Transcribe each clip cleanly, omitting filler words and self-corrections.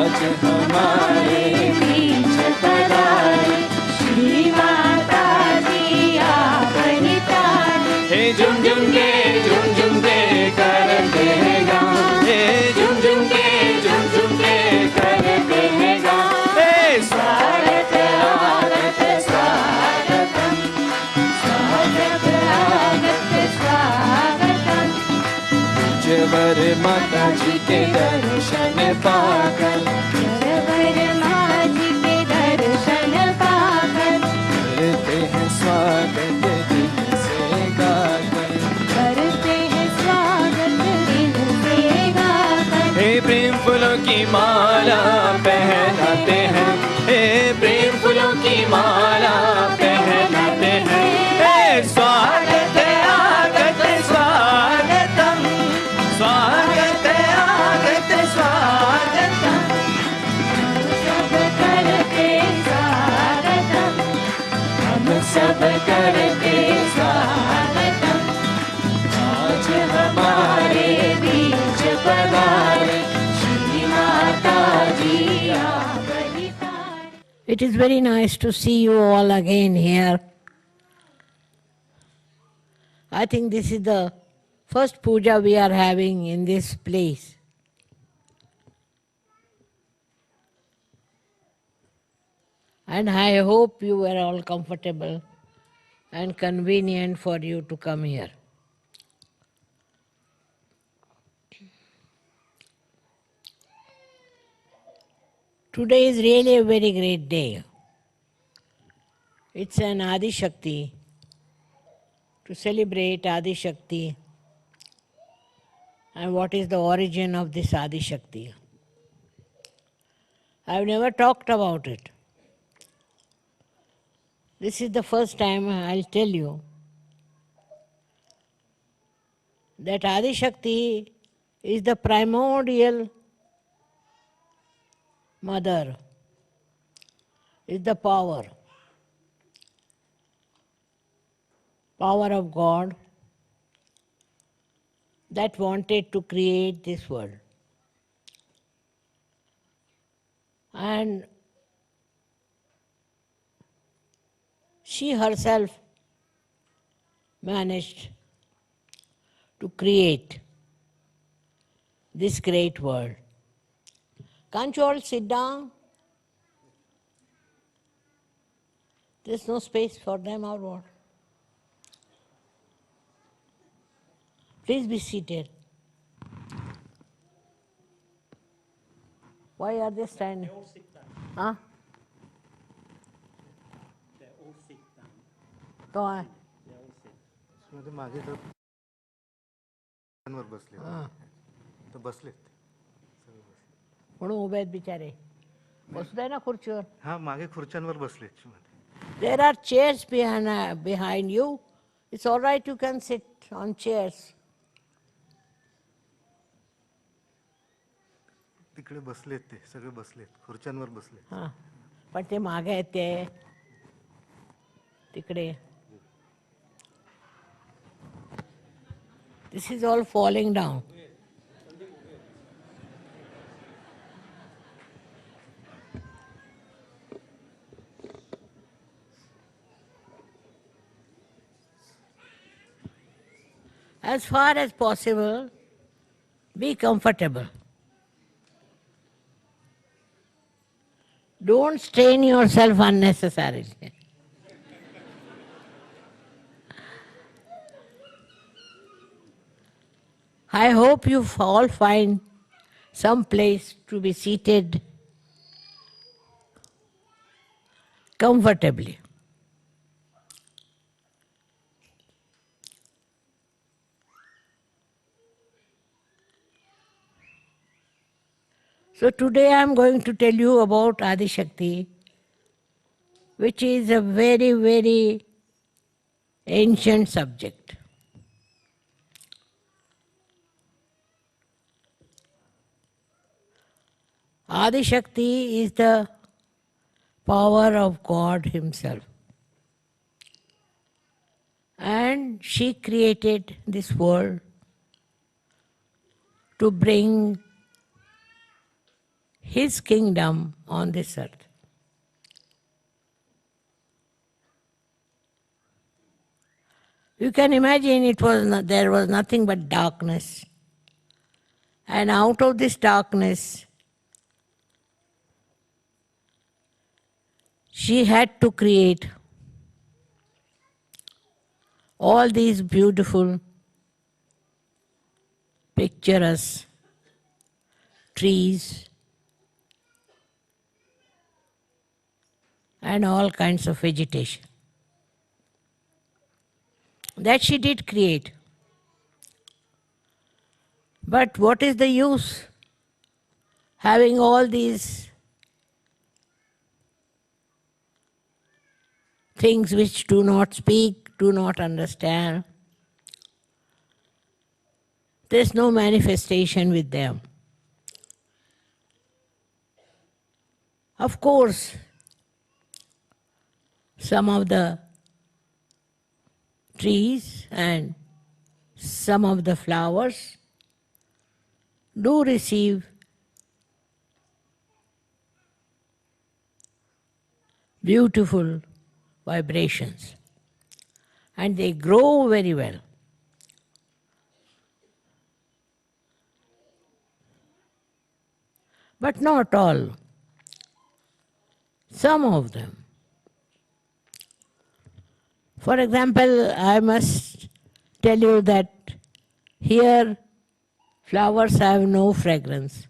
आज हमारे बीच पधारे श्री माता जी आप नितारे। हे झुम झुम के करते हैं गाँव, हे झुम झुम के करते हैं गाँव। हे स्वागत आगत स्वागतम, स्वागत आगत स्वागतम। जबर माता जी के दर्शन पाकर, जबर माता जी के दर्शन पाकर करते हैं स्वागत दिल से गाकर, करते हैं स्वागत दिल से गाकर। हे प्रेम फूलों की माला पहनाते हैं, हे प्रेम फूलों की माला पहनाते हैं। हे स्वागत आगत स्वागतम, स्वागत आगत स्वागतम। सब करते स्वागतम, हम सब करते स्वागतम। आज हमारे बीच पधारे श्री माता जी आप नितारे। It is very nice to see you all again here. I think this is the first puja we are having in this place. And I hope you were all comfortable and convenient for you to come here. Today is really a very great day. It's an Adi Shakti, to celebrate Adi Shakti and what is the origin of this Adi Shakti. I've never talked about it. This is the first time I'll tell you that Adi Shakti is the primordial mother, is the power of God that wanted to create this world. And she herself managed to create this great world. Can't you all sit down? There's no space for them or what? Please be seated. Why are they standing? They all sit down. Huh? They all sit down. तो आए. They all sit. मध्ये मागे तर वर बसले तर बसलेत सगळे बसले. म्हणून उभे आहेत बिचारे. बसू दे ना खुर्चीवर. हा मागे खुर्च्यांवर बसलेत मध्ये. There are chairs behind you. It's all right, you can sit on chairs. तिकडे बसलेत ते सगळे बसलेत खुर्च्यांवर बसलेत. हां, पण ते मागे आहेत ते तिकडे. This is all falling down. As far as possible, be comfortable. Don't strain yourself unnecessarily. I hope you all find some place to be seated comfortably. So today I am going to tell you about Adi Shakti, which is a very, very ancient subject. Adi Shakti is the power of God Himself. And she created this world to bring His kingdom on this earth. You can imagine there was nothing but darkness. And out of this darkness, she had to create all these beautiful, picturesque trees and all kinds of vegetation. That she did create. But what is the use having all these things which do not speak, do not understand? There's no manifestation with them. Of course, some of the trees and some of the flowers do receive beautiful vibrations and they grow very well. But not all. Some of them. For example, I must tell you that here flowers have no fragrance.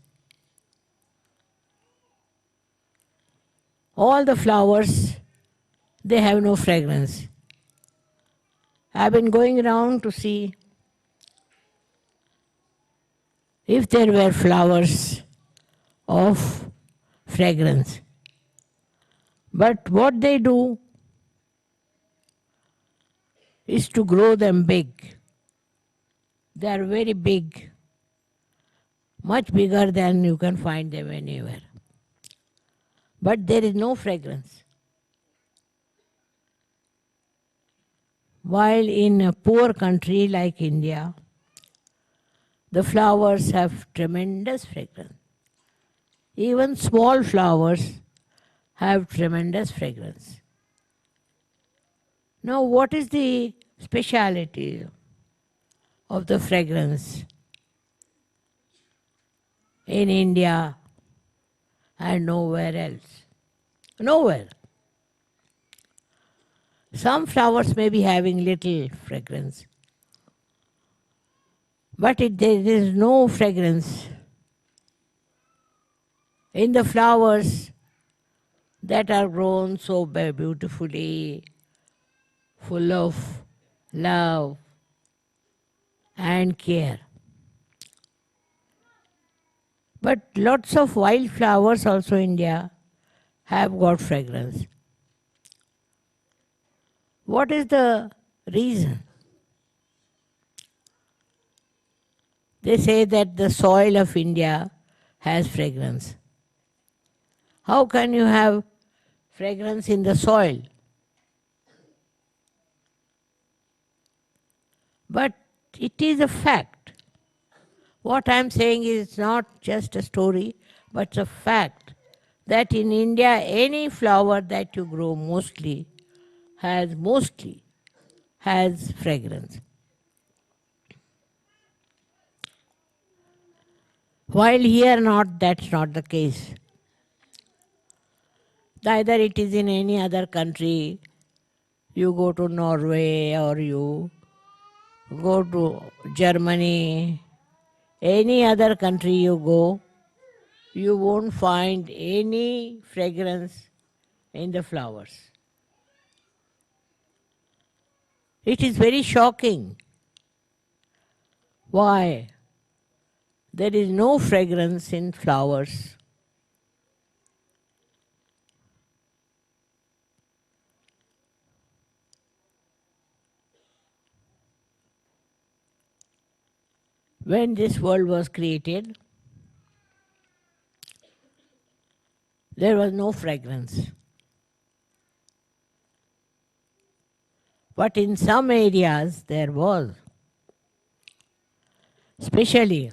All the flowers, they have no fragrance. I've been going around to see if there were flowers of fragrance. But what they do is to grow them big. They are very big, much bigger than you can find them anywhere. But there is no fragrance. While in a poor country like India, the flowers have tremendous fragrance. Even small flowers have tremendous fragrance. Now, what is the speciality of the fragrance in India and nowhere else? Nowhere. Some flowers may be having little fragrance, but there is no fragrance in the flowers that are grown so beautifully, full of love and care. But lots of wild flowers also in India have got fragrance. What is the reason? They say that the soil of India has fragrance. How can you have fragrance in the soil? But it is a fact. What I am saying is not just a story, but it's a fact that in India, any flower that you grow mostly has fragrance. While here that's not the case. Neither it is in any other country. You go to Norway or you go to Germany, any other country you go, you won't find any fragrance in the flowers. It is very shocking. Why? There is no fragrance in flowers. When this world was created, there was no fragrance. But in some areas there was, especially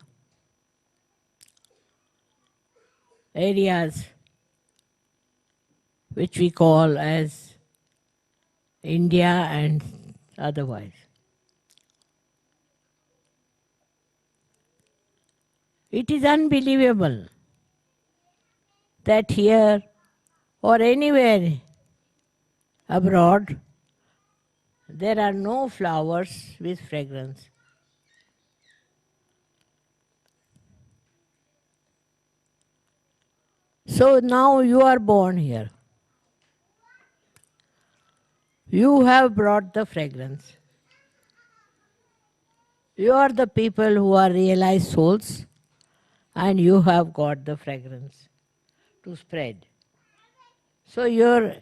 areas which we call as India and otherwise. It is unbelievable that here or anywhere abroad there are no flowers with fragrance. So now you are born here. You have brought the fragrance. You are the people who are realized souls, and you have got the fragrance to spread. So your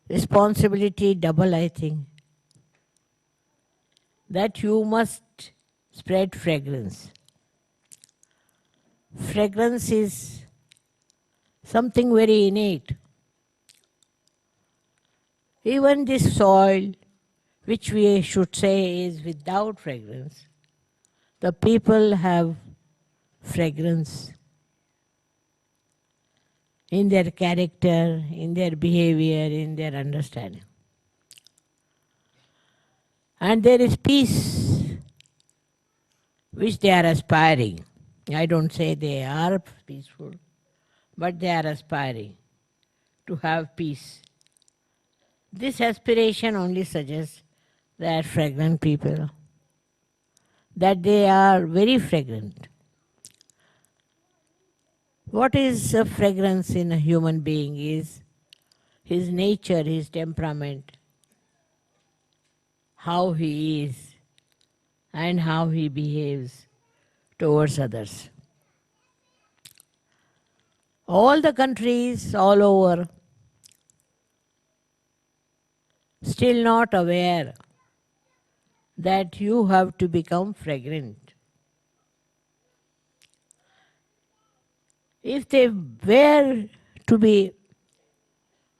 responsibility double, I think, that you must spread fragrance. Fragrance is something very innate. Even this soil, which we should say is without fragrance, the people have fragrance in their character, in their behavior, in their understanding. And there is peace which they are aspiring. I don't say they are peaceful, but they are aspiring to have peace. This aspiration only suggests that fragrant people, that they are very fragrant. What is a fragrance in a human being is his nature, his temperament, how he is, and how he behaves towards others. All the countries all over still not aware that you have to become fragrant. If they were to be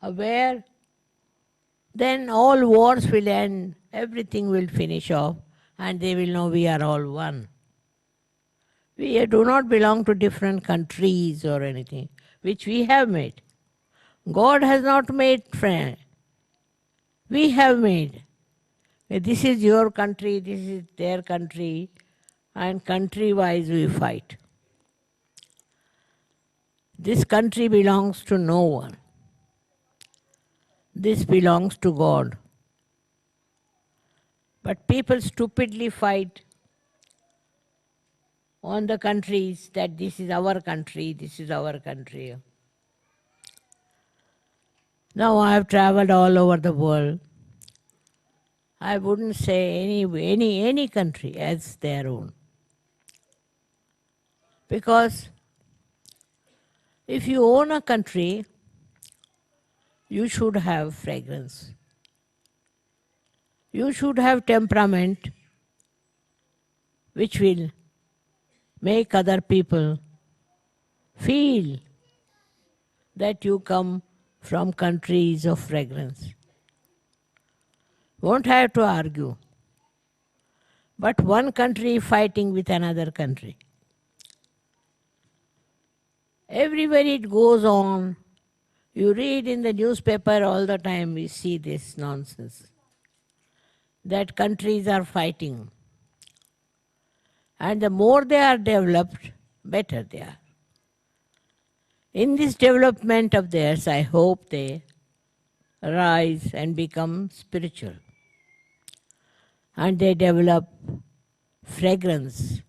aware, then all wars will end, everything will finish off, and they will know we are all one. We do not belong to different countries or anything, which we have made. God has not made friend. We have made. This is your country, this is their country, and country-wise we fight. This country belongs to no one. This belongs to God. But people stupidly fight on the countries that this is our country, this is our country. Now I have traveled all over the world. I wouldn't say any country as their own. Because if you own a country, you should have fragrance. You should have temperament which will make other people feel that you come from countries of fragrance. Won't have to argue. But one country fighting with another country. Everywhere it goes on, you read in the newspaper all the time, we see this nonsense. That countries are fighting. And the more they are developed, better they are. In this development of theirs, I hope they rise and become spiritual. And they develop fragrance